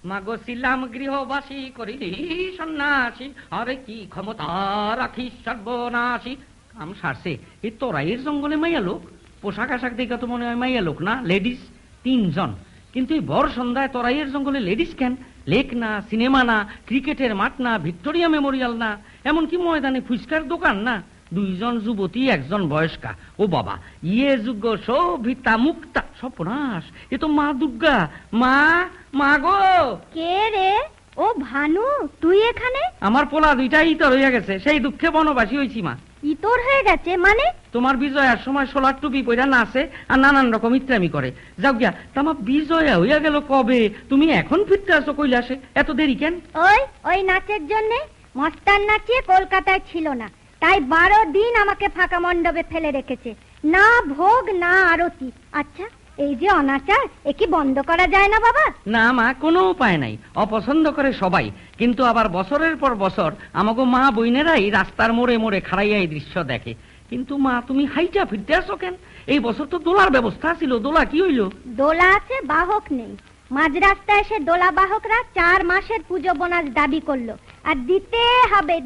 মাগো ছিলাম গৃহবাসী করিলি সন্ন্যাসী, আরে কি ক্ষমতা রাখি সর্বনাশী। কাম সারছে এই তোরাইয়ের জঙ্গলে মাইয়া লোক, পোশাক আশাক দেখে তো মনে হয় মাইয়া লোক না, লেডিস 3 জন। কিন্তু এই বড় সন্ধ্যায় তোরাইয়ের জঙ্গলে লেডিস কেন? লেক না, সিনেমা না, ক্রিকেটের মাঠ না, ভিক্টোরিয়া মেমোরিয়াল না, এমনকি ময়দানে ফুচকার দোকান না, 2 জন যুবতী 1 জন বয়স্কা। ও বাবা, ইয়ে যুগ শোভিতা মুক্তা, সর্বনাশ, এ তো মা দুর্গা। মা, মা গো। কে রে? ও ভানু, তুই এখানে? আমার পোলা 2টা ইতর হইয়া গেছে, সেই দুঃখে বনবাসী হইছি মা। ইতর হয়ে গেছে মানে? তোমার বিজয়ার সময় সোলার টুপি পয়রা নাচে আর নানান রকম ইত্রামি করে। যাও গিয়া, তোমার বিজয়া হইয়া গেল কবে, তুমি এখন ফিরতে আসো কৈলাসে, এত দেরি কেন? ওই নাচের জন্য মস্তান নাচিয়ে কলকাতায় ছিল না, তাই 12 দিন আমাকে ফাঁকা মণ্ডপে ফেলে রেখেছে, না ভোগ না আরতি। আচ্ছা, এই যে অনাচার, এ কি বন্ধ করা যায় না বাবা? না মা, কোনো উপায় নাই, অপছন্দ করে সবাই, কিন্তু আবার বছরের পর বছর আমাগো মা বইনেরাই রাস্তার মোড়ে মোড়ে খাড়াইয়া এই দৃশ্য দেখে। কিন্তু মা, তুমি হাইটা ফিরতে আসো কেন? এই বছর তো দোলার ব্যবস্থা ছিল, দোলা কি হইল? দোলা আছে, বাহক নেই। মাঝ রাস্তায় এসে দোলা বাহকরা 4 মাসের পুজো বোনাস দাবি করলো, আর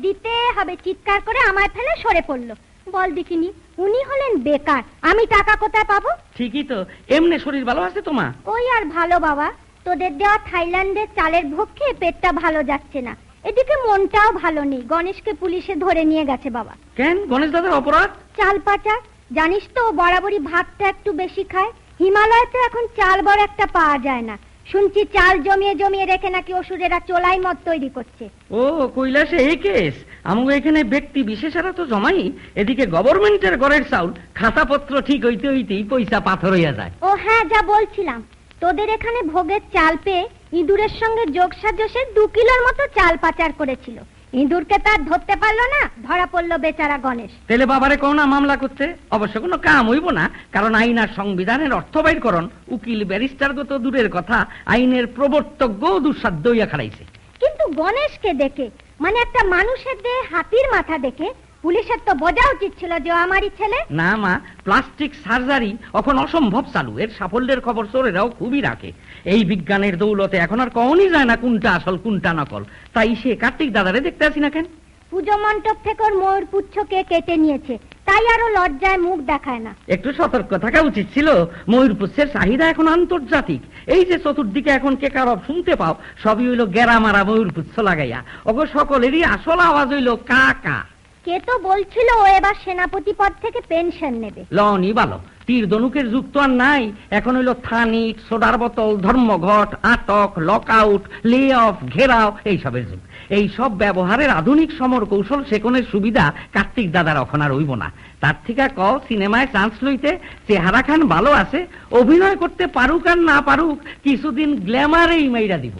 দিতে হবে চিৎকার করে আমায় ফেলে সরে পড়লো। বল দেখিনি, উনি হলেন বেকার, আমি টাকা কোথায় পাবো? ঠিকই তো, এমনি শরীর ভালো আছে তোমার? ওই আর ভালো বাবা, তোদের দেওয়া থাইল্যান্ডের চালের ভোগ খেয়ে পেটটা ভালো যাচ্ছে না, এদিকে মনটাও ভালো নেই। গণেশকে পুলিশে ধরে নিয়ে গেছে বাবা। কেন? গণেশ দাদার অপরাধ? চাল পাচার। জানিস তো, বরাবরই ভাতটা একটু বেশি খায়। হিমালয়তে এখন চাল বড় একটা পাওয়া যায় না, শুনছি চাল জমিয়ে জমিয়ে রেখে নাকি অসুরেরা চোলাই মদ তৈরি করছে। ও, কৈলাসে এই কেস? আমাকে এখানে ব্যক্তি বিশেষেরা তো জমাই, এদিকে গভর্নমেন্টের ঘরের চাউল খাতাপত্র ঠিক হইতে হইতেই পয়সা পাথর হইয়া যায়। ও হ্যাঁ, যা বলছিলাম, তোদের এখানে ভোগের চাল পেয়ে ইঁদুরের সঙ্গে যোগসাজশে 2 কিলোর মতো চাল পাচার করেছিল। ইঁদুরকে তার ধরতে পারলো না, ধরা পড়লো বেচারা গণেশ। তেলে বাবারে কোন না মামলা করতে, অবশ্য কোনো কাম হইব না, কারণ আইন আর সংবিধানের অর্থ বাইরকরণ উকিল ব্যারিস্টার গত দূরের কথা, আইনের প্রবর্তক দুঃসাধ্য হইয়া খাড়াইছে। কিন্তু গণেশকে দেখে, মানে একটা মানুষের দেহে হাতির মাথা দেখে, পুলিশের তো বোঝা উচিত ছিল যে আমারই ছেলে। না মা, প্লাস্টিক সার্জারি এখন অসম্ভব চালু, এর সাফল্যের খবর চোরেরাও খুবই রাখে। এই বিজ্ঞানের দৌলতে এখন আর কখনই যায় না কোনটা আসল কোনটা নকল। তাই সে কার্তিক দাদারে দেখতে আসি না কেন? পুজো মণ্ডপ থেকে ওর ময়ূর পুচ্ছকে কেটে নিয়েছে, তাই আরো লজ্জায় মুখ দেখায় না। একটু সতর্ক থাকা উচিত ছিল, ময়ূর পুচ্ছের চাহিদা এখন আন্তর্জাতিক। এই যে চতুর্দিকে এখন কেকারব শুনতে পাও, সবই হইল গেরা মারা ময়ূর পুচ্ছ লাগাইয়া। ওগো সকলেরই আসল আওয়াজ হইল কা কা। কে তো বলছিল ও এবার সেনাপতি পদ থেকে পেনশন নেবে। লনি ভালো, তীর ধনুকের যুগ তো আর নাই, এখন হইল থানিক, সোডার বোতল, ধর্মঘট, আটক, লক আউট, লে অফ, ঘেরাও, এইসবের যুগ। এই সব ব্যবহারের আধুনিক সমর কৌশল শেখনের সুবিধা কার্তিক দাদার এখন আর হইব না। তার থেকে কও সিনেমায় চান্স লইতে, চেহারা খান ভালো আছে, অভিনয় করতে পারুক আর না পারুক, কিছুদিন গ্ল্যামারেই মাইরা দিব।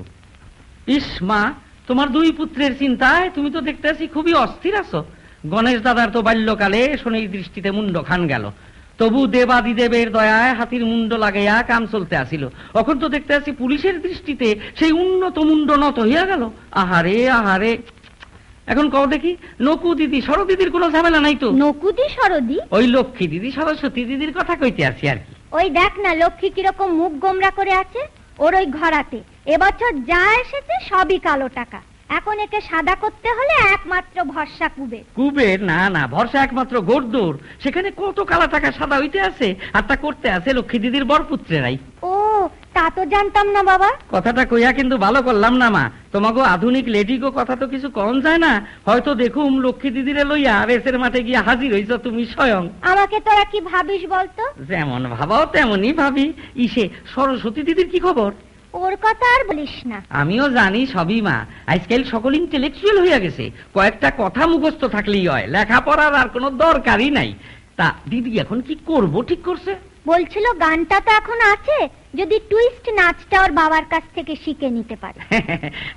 ইস মা, তোমার 2 পুত্রের চিন্তায় তুমি তো দেখতে আছি খুবই অস্থির আছো। গণেশ দাদার তো বাল্যকালে শনির দৃষ্টিতে মুন্ড খান গেল, তবু দেবাদিদেবের দয়ায় হাতির মুন্ড লাগাইয়া কাম চলতে আসিল। এখন তো দেখতে আছি পুলিশের দৃষ্টিতে সেই উন্নত মুন্ড নত হইয়া গেল। আহারে আহারে। এখন কও দেখি, নকু দিদি সরদিদির কোনো ঝামেলা নাই তো? নকুদি সরদি? ওই লক্ষ্মী দিদি সরস্বতী দিদির কথা কইতে আসি আর কি। ওই দেখ না, লক্ষ্মী কিরকম মুখ গোমরা করে আছে। ওর ওই ঘরাতে এবছর যা এসেছে সবই কালো টাকা। এখন একে সাদা করতে হলে একমাত্র ভরসা কুবের। কুবের? না না, ভরসা একমাত্র গোরদৌড়। সেখানে কত কালা টাকা সাদা হইতে আছে, আর তা করতে আছে লক্ষ্মী দিদির বরপুত্রেরাই। ও, তা তো জানতাম না বাবা। কথাটা কইয়া কিন্তু ভালো করলাম না মা, তোমাকে আধুনিক লেডিগো কথা তো কিছু কম যায় না। হয়তো দেখুম লক্ষ্মী দিদিরে লইয়া রেসের মাঠে গিয়ে হাজির হইছ তুমি স্বয়ং। আমাকে তোরা কি ভাবিস বলতো? যেমন ভাবাও তেমনই ভাবি। ইসে সরস্বতী দিদির কি খবর? ওর কথা আর বলিস না। আমিও জানি সবই মা, আজকাল সকল ইন্টেলেকচুয়াল হইয়া গেছে, কয়েকটা কথা মুখস্থ থাকলেই হয়, লেখাপড়ার আর কোনো দরকারই নাই। তা দিদি এখন কি করব ঠিক করছে? বলছিল গানটা তো এখন আছে, যদি টুইস্ট নাচটা ওর বাবার কাছ থেকে শিখে নিতে পারে।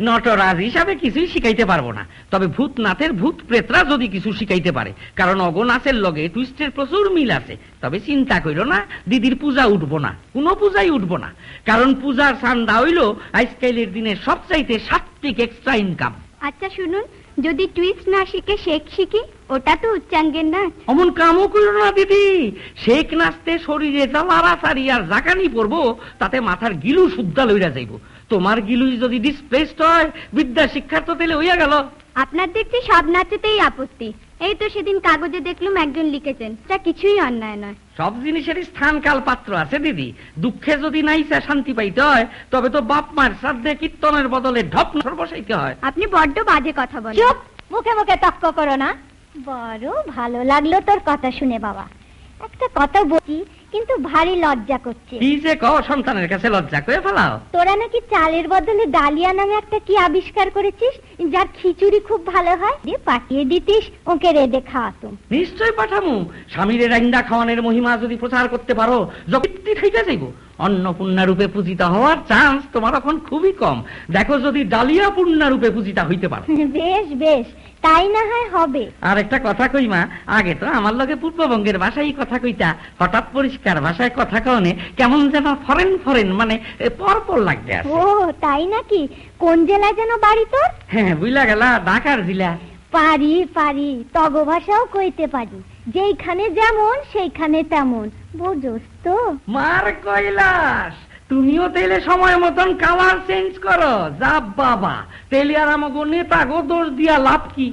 নটরাজ হিসাবে কিছুই শিখাইতে পারবো না, তবে ভূতনাথের ভূত প্রেতরা যদি কিছু শিখাইতে পারে, কারণ অগনাথের লগে টুইস্টের প্রচুর মিল আছে। তবে চিন্তা কইরো না, দিদির পূজা উঠবো না, কোনো পূজাই উঠবো না, কারণ পূজার চান্দা হইল আজকালের দিনে সবচাইতে সাত্বিক এক্সট্রা ইনকাম। আচ্ছা শুনুন, যদি টুইস্ট না শিখে শেখ শিখি, ওটা তো উচ্চাঙ্গের নাচ। অমন কামও কইল না দিদি, শেখ নাচতে শরীরে জ্বালারা সারি আর জাকানি পড়বো, তাতে মাথার গিলু শুদ্ধা লইরা যাইব। তোমার গিলুই যদি ডিসপ্লেসড হয়, বিদ্যা শিক্ষার তো তেলে হইয়া গেল। আপনার দেখছি সব নাচতেই আপত্তি। এই তো সেদিন কাগজে দেখলুম একজন লিখেছেন, তা কিছুই অন্যায় নয়। সব জিনিসেরই স্থান কাল পাত্র আছে দিদি। দুঃখে যদি নাইসা শান্তি পাইতে হয়, তবে তো বাপ মার শ্রাদ্ধে কীর্তনের বদলে ঢপ বসাইতে হয়। আপনি বড্ড বাজে কথা বলেন। চুপ, মুখে মুখে তর্ক করো না। বড় ভালো লাগলো তোর কথা শুনে বাবা। একটা কথা বলি, কিন্তু ভারী লজ্জা করছে। কি যে কও, সন্তানের কাছে লজ্জা করে ফেলাও। তোরা নাকি চালের বদলে ডালিয়া নামে একটা কি আবিষ্কার করেছিস, যার খিচুড়ি খুব ভালো হয়। পাঠিয়ে দিতিস, ওকে রেঁধে খাওয়াতুম। নিশ্চয় পাঠামু। স্বামীর রাইন্দা খাওয়ানোর মহিমা যদি প্রচার করতে পারো, জগৎটি খাইতে যাইব। অন্নপূর্ণা রূপে পূজিতা হওয়ার চান্স তোমার এখন খুবই কম। দেখো যদি ডালিয়া পূর্ণা রূপে পূজিতা হইতে পারো। বেশ বেশ, তাই না হয় হবে। আর একটা কথা কইমা, আগে তো আমার লগে পূর্ববঙ্গের ভাষায় কথা কইতা, হঠাৎ পরিষ্কার ভাষায় কথা কওনে কেমন যেন ফরেন ফরেন, মানে পরপর লাগতে আছে। ও তাই নাকি? কোন জেলায় যেন বাড়ি তোর? হ্যাঁ, বুঝলা গেলা, ঢাকার জেলা। পারি পারি, তগ ভাষাও কইতে পারি। যেইখানে যেমন সেইখানে তেমন, বুঝোস তো? মার কৈলাস, তুমিও তেলে সময় মতন কালার চেঞ্জ করো। যা বাবা, তেলে আর আমাকে নেতা গো দোষ দিয়া লাভ কি?